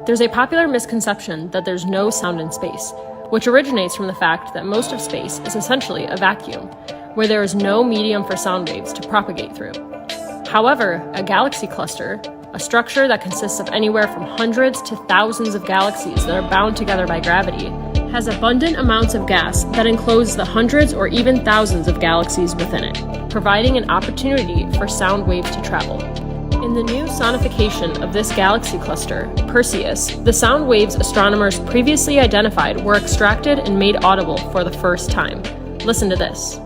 There's a popular misconception that there's no sound in space, which originates from the fact that most of space is essentially a vacuum, where there is no medium for sound waves to propagate through. However, a galaxy cluster, a structure that consists of anywhere from hundreds to thousands of galaxies that are bound together by gravity, has abundant amounts of gas that enclose the hundreds or even thousands of galaxies within it, providing an opportunity for sound waves to travel. In the new sonification of this galaxy cluster, Perseus, the sound waves astronomers previously identified were extracted and made audible for the first time. Listen to this.